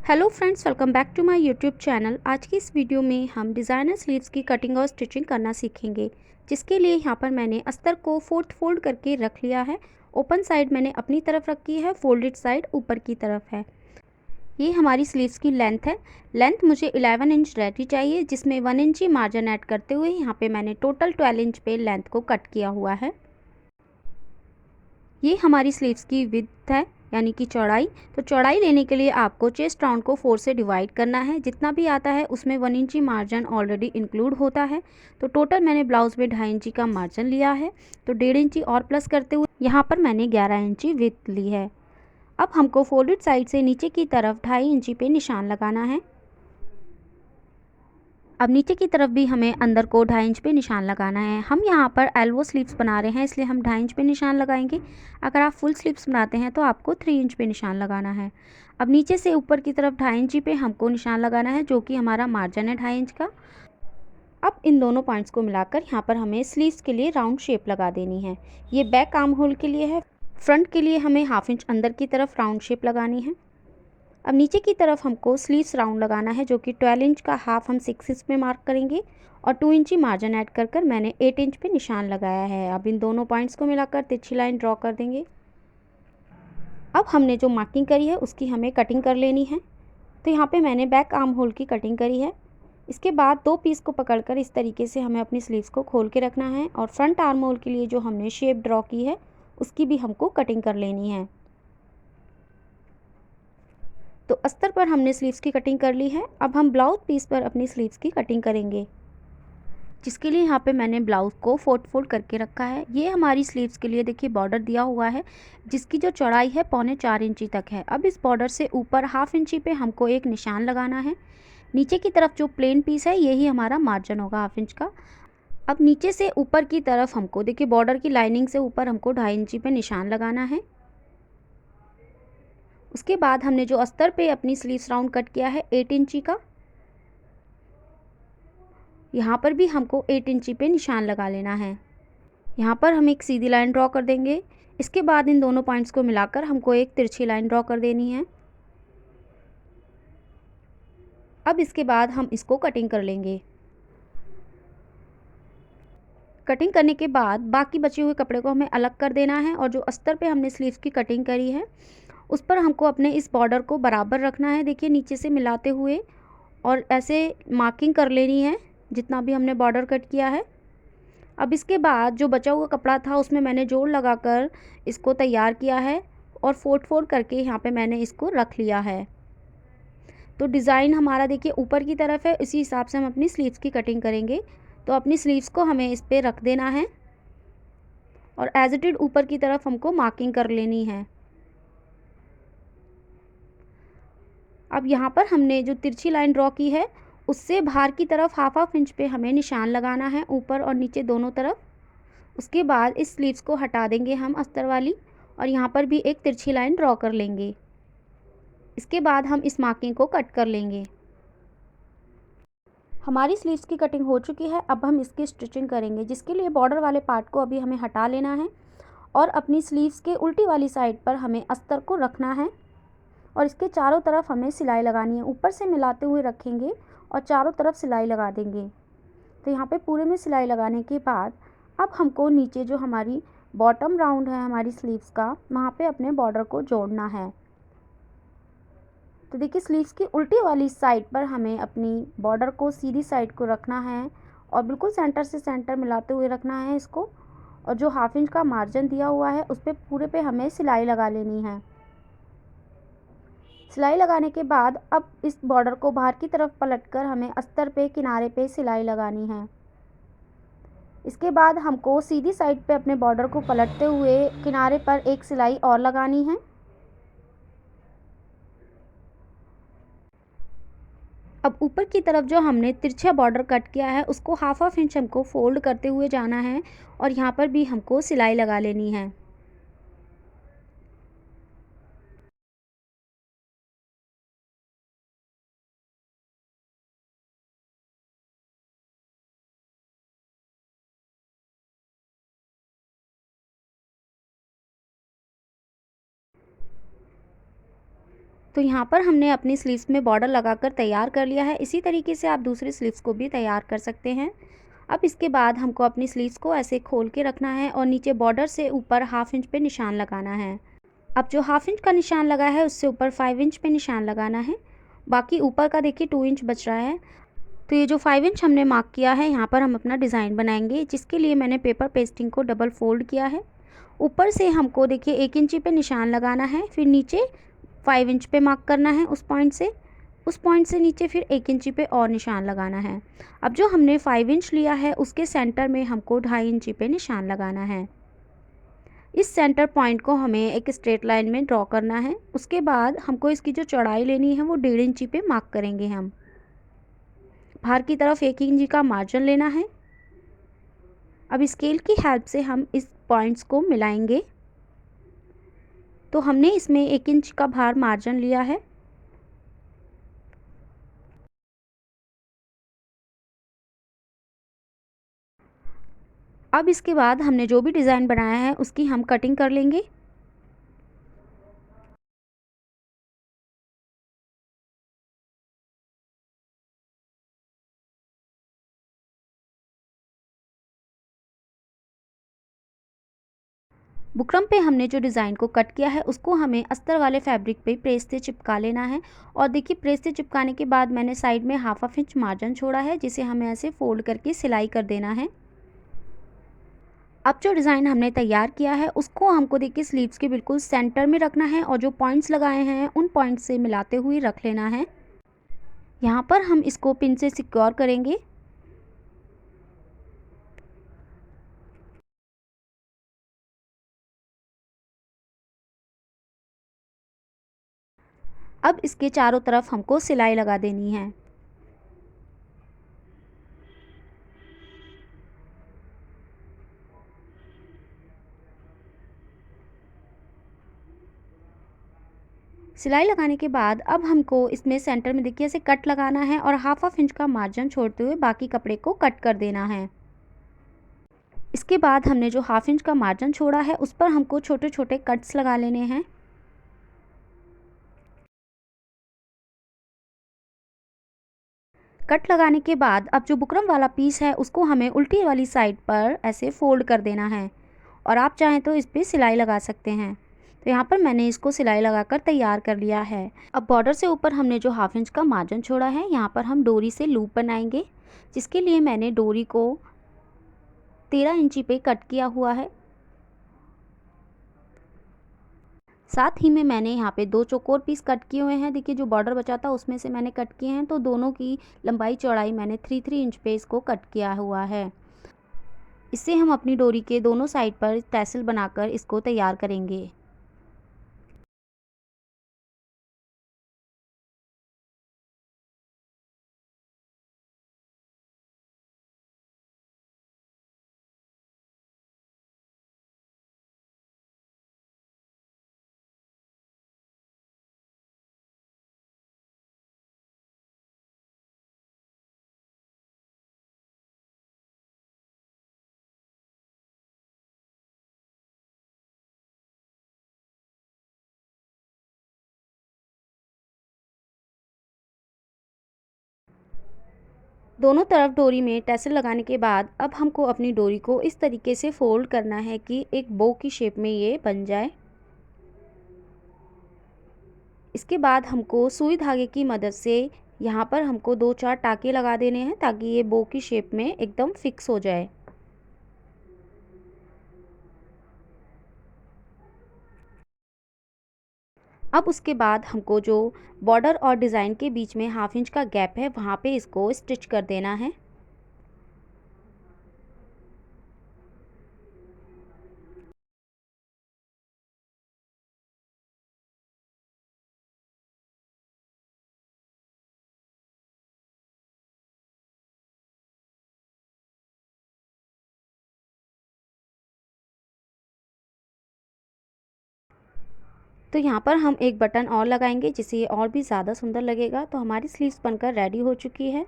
Hello friends, welcome back to my YouTube channel. आज की इस वीडियो में हम डिज़ाइनर स्लीव्स की कटिंग और स्टिचिंग करना सीखेंगे, जिसके लिए यहाँ पर मैंने अस्तर को फोल्ड करके रख लिया है। ओपन साइड मैंने अपनी तरफ रखी है, फोल्डेड साइड ऊपर की तरफ है। ये हमारी स्लीव्स की लेंथ है। लेंथ मुझे 11 इंच रहती चाहिए, जिसमें 1 इंच ही मार्जिन ऐड करते हुए यहाँ पे मैंने टोटल 12 इंच पे लेंथ को कट किया हुआ है। ये हमारी स्लीव्स की विड्थ है, यानी कि चौड़ाई। तो चौड़ाई लेने के लिए आपको चेस्ट राउंड को 4 से डिवाइड करना है। जितना भी आता है उसमें 1 इंची मार्जिन ऑलरेडी इंक्लूड होता है। तो टोटल मैंने ब्लाउज़ में 2.5 इंची का मार्जिन लिया है। तो 1.5 इंची और प्लस करते हुए यहाँ पर मैंने 11 इंची विड्थ ली है। अब हमको फोल्डेड साइड से नीचे की तरफ 2.5 इंची पे निशान लगाना है। अब नीचे की तरफ भी हमें अंदर को 2.5 इंच पे निशान लगाना है। हम यहाँ पर एल्बो स्लीव्स बना रहे हैं, इसलिए हम 2.5 इंच पे निशान लगाएंगे। अगर आप फुल स्लीव्स बनाते हैं तो आपको 3 इंच पे निशान लगाना है। अब नीचे से ऊपर की तरफ 2.5 इंच पे हमको निशान लगाना है, जो कि हमारा मार्जिन है 2.5 इंच का। अब इन दोनों पॉइंट्स को मिलाकर यहाँ पर हमें स्लीव्स के लिए राउंड शेप लगा देनी है। ये बैक आर्म होल के लिए है। फ्रंट के लिए हमें 1/2 इंच अंदर की तरफ राउंड शेप लगानी है। अब नीचे की तरफ हमको स्लीव्स राउंड लगाना है, जो कि 12 इंच का हाफ हम 6 इंच में मार्क करेंगे और 2 इंची मार्जिन ऐड कर मैंने 8 इंच पे निशान लगाया है। अब इन दोनों पॉइंट्स को मिलाकर तिरछी लाइन ड्रॉ कर देंगे। अब हमने जो मार्किंग करी है उसकी हमें कटिंग कर लेनी है। तो यहाँ पे मैंने बैक आर्म होल की कटिंग करी है। इसके बाद 2 पीस को पकड़कर इस तरीके से हमें अपनी स्लीव्स को खोल के रखना है और फ्रंट आर्म होल के लिए जो हमने शेप ड्रॉ की है उसकी भी हमको कटिंग कर लेनी है। तो अस्तर पर हमने स्लीव्स की कटिंग कर ली है। अब हम ब्लाउज पीस पर अपनी स्लीव्स की कटिंग करेंगे, जिसके लिए यहाँ पे मैंने ब्लाउज़ को फोल्ड करके रखा है। ये हमारी स्लीव्स के लिए देखिए बॉर्डर दिया हुआ है, जिसकी जो चौड़ाई है 3.25 इंची तक है। अब इस बॉर्डर से ऊपर 1/2 इंची पे हमको एक निशान लगाना है। नीचे की तरफ जो प्लेन पीस है यही हमारा मार्जिन होगा 1/2 इंच का। अब नीचे से ऊपर की तरफ हमको देखिए बॉर्डर की लाइनिंग से ऊपर हमको 2.5 इंची पे निशान लगाना है। उसके बाद हमने जो अस्तर पे अपनी स्लीव्स राउंड कट किया है 8 इंची का, यहाँ पर भी हमको 8 इंची पे निशान लगा लेना है। यहाँ पर हम एक सीधी लाइन ड्रॉ कर देंगे। इसके बाद इन दोनों पॉइंट्स को मिलाकर हमको एक तिरछी लाइन ड्रॉ कर देनी है। अब इसके बाद हम इसको कटिंग कर लेंगे। कटिंग करने के बाद बाकी बचे हुए कपड़े को हमें अलग कर देना है और जो अस्तर पे हमने स्लीव्स की कटिंग करी है उस पर हमको अपने इस बॉर्डर को बराबर रखना है, देखिए नीचे से मिलाते हुए, और ऐसे मार्किंग कर लेनी है जितना भी हमने बॉर्डर कट किया है। अब इसके बाद जो बचा हुआ कपड़ा था उसमें मैंने जोड़ लगाकर इसको तैयार किया है और फोल्ड करके यहाँ पे मैंने इसको रख लिया है। तो डिज़ाइन हमारा देखिए ऊपर की तरफ है, इसी हिसाब से हम अपनी स्लीव्स की कटिंग करेंगे। तो अपनी स्लीव्स को हमें इस पर रख देना है और एज इट इज ऊपर की तरफ हमको मार्किंग कर लेनी है। अब यहाँ पर हमने जो तिरछी लाइन ड्रॉ की है उससे बाहर की तरफ 1/2 इंच पे हमें निशान लगाना है, ऊपर और नीचे दोनों तरफ। उसके बाद इस स्लीव्स को हटा देंगे हम अस्तर वाली और यहाँ पर भी एक तिरछी लाइन ड्रॉ कर लेंगे। इसके बाद हम इस मार्किंग को कट कर लेंगे। हमारी स्लीव्स की कटिंग हो चुकी है। अब हम इसकी स्टिचिंग करेंगे, जिसके लिए बॉर्डर वाले पार्ट को अभी हमें हटा लेना है और अपनी स्लीव्स के उल्टी वाली साइड पर हमें अस्तर को रखना है और इसके चारों तरफ हमें सिलाई लगानी है। ऊपर से मिलाते हुए रखेंगे और चारों तरफ सिलाई लगा देंगे। तो यहाँ पे पूरे में सिलाई लगाने के बाद अब हमको नीचे जो हमारी बॉटम राउंड है हमारी स्लीव्स का, वहाँ पे अपने बॉर्डर को जोड़ना है। तो देखिए स्लीव्स की उल्टी वाली साइड पर हमें अपनी बॉर्डर को सीधी साइड को रखना है और बिल्कुल सेंटर से सेंटर मिलाते हुए रखना है इसको। और जो 1/2 इंच का मार्जिन दिया हुआ है उस पर पूरे पे हमें सिलाई लगा लेनी है। सिलाई लगाने के बाद अब इस बॉर्डर को बाहर की तरफ पलटकर हमें अस्तर पे किनारे पे सिलाई लगानी है। इसके बाद हमको सीधी साइड पे अपने बॉर्डर को पलटते हुए किनारे पर एक सिलाई और लगानी है। अब ऊपर की तरफ जो हमने तिरछा बॉर्डर कट किया है उसको 1/2 इंच हमको फोल्ड करते हुए जाना है और यहाँ पर भी हमको सिलाई लगा लेनी है। तो यहाँ पर हमने अपनी स्लीव्स में बॉर्डर लगाकर तैयार कर लिया है। इसी तरीके से आप दूसरी स्लीव्स को भी तैयार कर सकते हैं। अब इसके बाद हमको अपनी स्लीव्स को ऐसे खोल के रखना है और नीचे बॉर्डर से ऊपर 1/2 इंच पे निशान लगाना है। अब जो 1/2 इंच का निशान लगा है उससे ऊपर 5 इंच पे निशान लगाना है। बाकी ऊपर का देखिए 2 इंच बच रहा है। तो ये जो 5 इंच हमने मार्क किया है, यहाँ पर हम अपना डिज़ाइन बनाएंगे, जिसके लिए मैंने पेपर पेस्टिंग को डबल फोल्ड किया है। ऊपर से हमको देखिए 1 इंची पे निशान लगाना है, फिर नीचे 5 इंच पे मार्क करना है उस पॉइंट से नीचे फिर 1 इंची पे और निशान लगाना है। अब जो हमने 5 इंच लिया है उसके सेंटर में हमको 2.5 इंची पे निशान लगाना है। इस सेंटर पॉइंट को हमें एक स्ट्रेट लाइन में ड्रॉ करना है। उसके बाद हमको इसकी जो चौड़ाई लेनी है वो 1.5 इंची पे मार्क करेंगे हम। बाहर की तरफ 1 इंची का मार्जिन लेना है। अब स्केल की हेल्प से हम इस पॉइंट्स को मिलाएंगे। तो हमने इसमें 1 इंच का बाहर मार्जिन लिया है। अब इसके बाद हमने जो भी डिज़ाइन बनाया है उसकी हम कटिंग कर लेंगे। बुकरम पे हमने जो डिज़ाइन को कट किया है उसको हमें अस्तर वाले फैब्रिक पे प्रेस से चिपका लेना है। और देखिए प्रेस से चिपकाने के बाद मैंने साइड में 1/2 इंच मार्जिन छोड़ा है, जिसे हमें ऐसे फोल्ड करके सिलाई कर देना है। अब जो डिज़ाइन हमने तैयार किया है उसको हमको देखिए स्लीव्स के बिल्कुल सेंटर में रखना है और जो पॉइंट्स लगाए हैं उन पॉइंट्स से मिलाते हुए रख लेना है। यहाँ पर हम इसको पिन से सिक्योर करेंगे। अब इसके चारों तरफ हमको सिलाई लगा देनी है। सिलाई लगाने के बाद अब हमको इसमें सेंटर में देखिए ऐसे कट लगाना है और 1/2 इंच का मार्जिन छोड़ते हुए बाकी कपड़े को कट कर देना है। इसके बाद हमने जो 1/2 इंच का मार्जिन छोड़ा है उस पर हमको छोटे छोटे कट्स लगा लेने हैं। कट लगाने के बाद अब जो बुकरम वाला पीस है उसको हमें उल्टी वाली साइड पर ऐसे फोल्ड कर देना है और आप चाहें तो इस पर सिलाई लगा सकते हैं। तो यहाँ पर मैंने इसको सिलाई लगाकर तैयार कर लिया है। अब बॉर्डर से ऊपर हमने जो 1/2 इंच का मार्जिन छोड़ा है यहाँ पर हम डोरी से लूप बनाएंगे, जिसके लिए मैंने डोरी को 13 इंची पे कट किया हुआ है। साथ ही में मैंने यहाँ पे 2 चौकोर पीस कट किए हुए हैं। देखिए जो बॉर्डर बचा था उसमें से मैंने कट किए हैं, तो दोनों की लंबाई चौड़ाई मैंने 3-3 इंच पे इसको कट किया हुआ है। इससे हम अपनी डोरी के दोनों साइड पर टैसल बनाकर इसको तैयार करेंगे। दोनों तरफ डोरी में टैसल लगाने के बाद अब हमको अपनी डोरी को इस तरीके से फोल्ड करना है कि एक बो की शेप में ये बन जाए। इसके बाद हमको सुई धागे की मदद से यहाँ पर हमको 2-4 टाँके लगा देने हैं ताकि ये बो की शेप में एकदम फिक्स हो जाए। अब उसके बाद हमको जो बॉर्डर और डिज़ाइन के बीच में 1/2 इंच का गैप है वहाँ पे इसको स्टिच कर देना है। तो यहाँ पर हम एक बटन और लगाएंगे जिससे ये और भी ज़्यादा सुंदर लगेगा। तो हमारी स्लीव्स बनकर रेडी हो चुकी है।